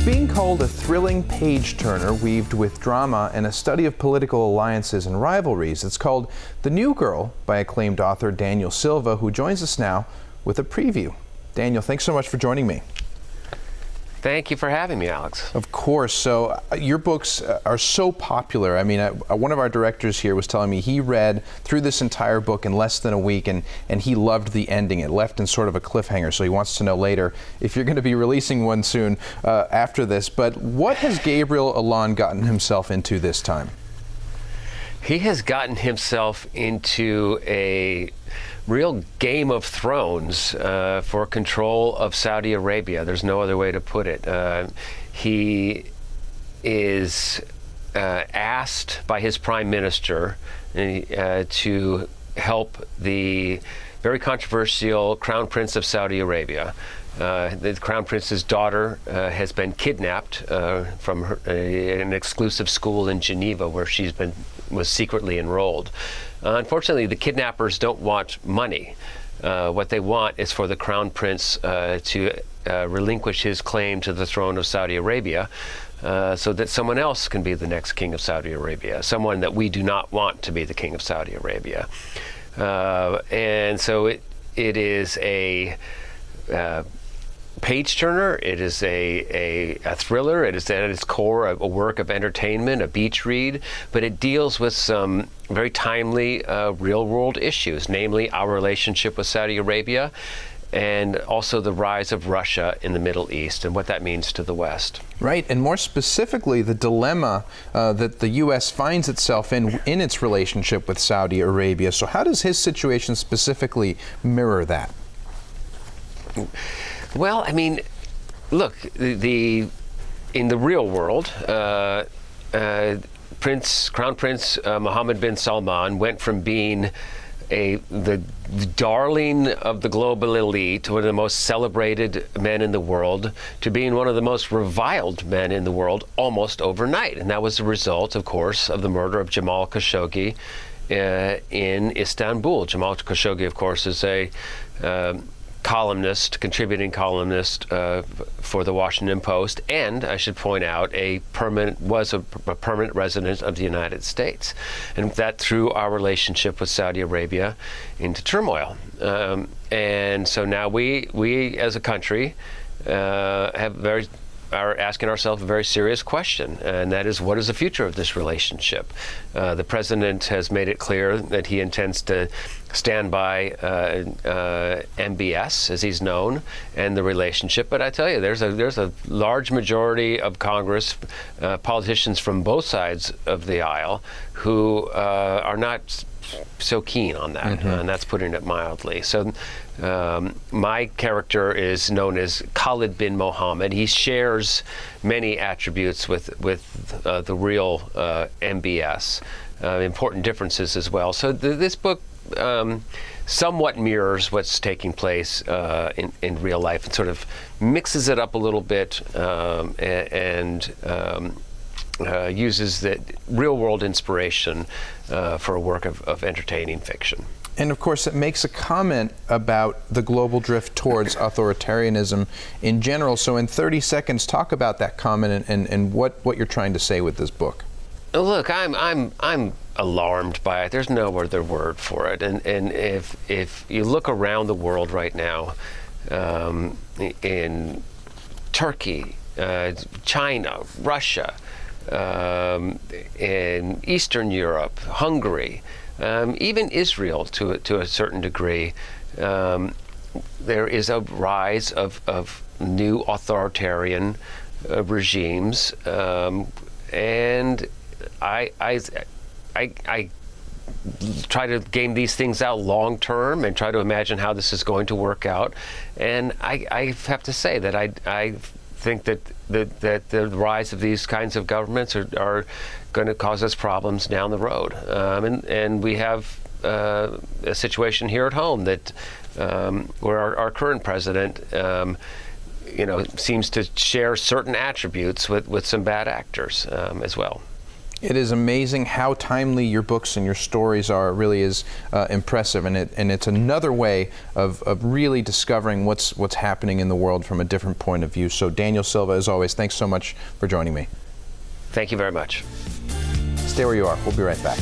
being called a thrilling page-turner weaved with drama and a study of political alliances and rivalries. It's called The New Girl by acclaimed author Daniel Silva, who joins us now with a preview. Daniel, thanks so much for joining me. Thank you for having me, Alex. Of course. So your books are so popular. I mean, one of our directors here was telling me he read through this entire book in less than a week, and he loved the ending. It left in sort of a cliffhanger, so he wants to know later if you're going to be releasing one soon after this. But what has Gabriel Allon gotten himself into this time? He has gotten himself into a real Game of Thrones for control of Saudi Arabia. There's no other way to put it. He is asked by his prime minister to help the very controversial Crown Prince of Saudi Arabia. The Crown Prince's daughter has been kidnapped from an exclusive school in Geneva where was secretly enrolled. Unfortunately, the kidnappers don't want money. What they want is for the Crown Prince to relinquish his claim to the throne of Saudi Arabia so that someone else can be the next king of Saudi Arabia, someone that we do not want to be the king of Saudi Arabia. And so it is a page turner. It is a thriller. It is at its core a work of entertainment, a beach read, but it deals with some very timely real world issues, namely our relationship with Saudi Arabia and also the rise of Russia in the Middle East and what that means to the West. Right, and more specifically, the dilemma that the U.S. finds itself in its relationship with Saudi Arabia. So how does his situation specifically mirror that? Well, I mean, look, in the real world, Crown Prince Mohammed bin Salman went from being the darling of the global elite, one of the most celebrated men in the world, to being one of the most reviled men in the world almost overnight. And that was the result, of course, of the murder of Jamal Khashoggi in Istanbul. Jamal Khashoggi, of course, is a contributing columnist for the Washington Post, and I should point out, was a permanent resident of the United States, and that threw our relationship with Saudi Arabia into turmoil. And so now we as a country are asking ourselves a very serious question, and that is, what is the future of this relationship? The president has made it clear that he intends to stand by MBS, as he's known, and the relationship. But I tell you, there's a large majority of Congress, politicians from both sides of the aisle, who are not so keen on that, and that's putting it mildly. So my character is known as Khalid bin Mohammed. He shares many attributes with the real MBS, important differences as well. So this book somewhat mirrors what's taking place in real life and sort of mixes it up a little bit and uses the real-world inspiration for a work of entertaining fiction. And of course, it makes a comment about the global drift towards authoritarianism in general. So in 30 seconds, talk about that comment and what you're trying to say with this book. Look, I'm alarmed by it. There's no other word for it. And if you look around the world right now, in Turkey, China, Russia, in Eastern Europe, Hungary, even Israel to a certain degree, there is a rise of new authoritarian regimes, and I try to game these things out long term and try to imagine how this is going to work out. And I have to say that I think that the rise of these kinds of governments are going to cause us problems down the road. And we have a situation here at home that where our current president seems to share certain attributes with some bad actors as well. It is amazing how timely your books and your stories are. It really is impressive, and it's another way of really discovering what's happening in the world from a different point of view. So Daniel Silva, as always, thanks so much for joining me. Thank you very much. Stay where you are. We'll be right back.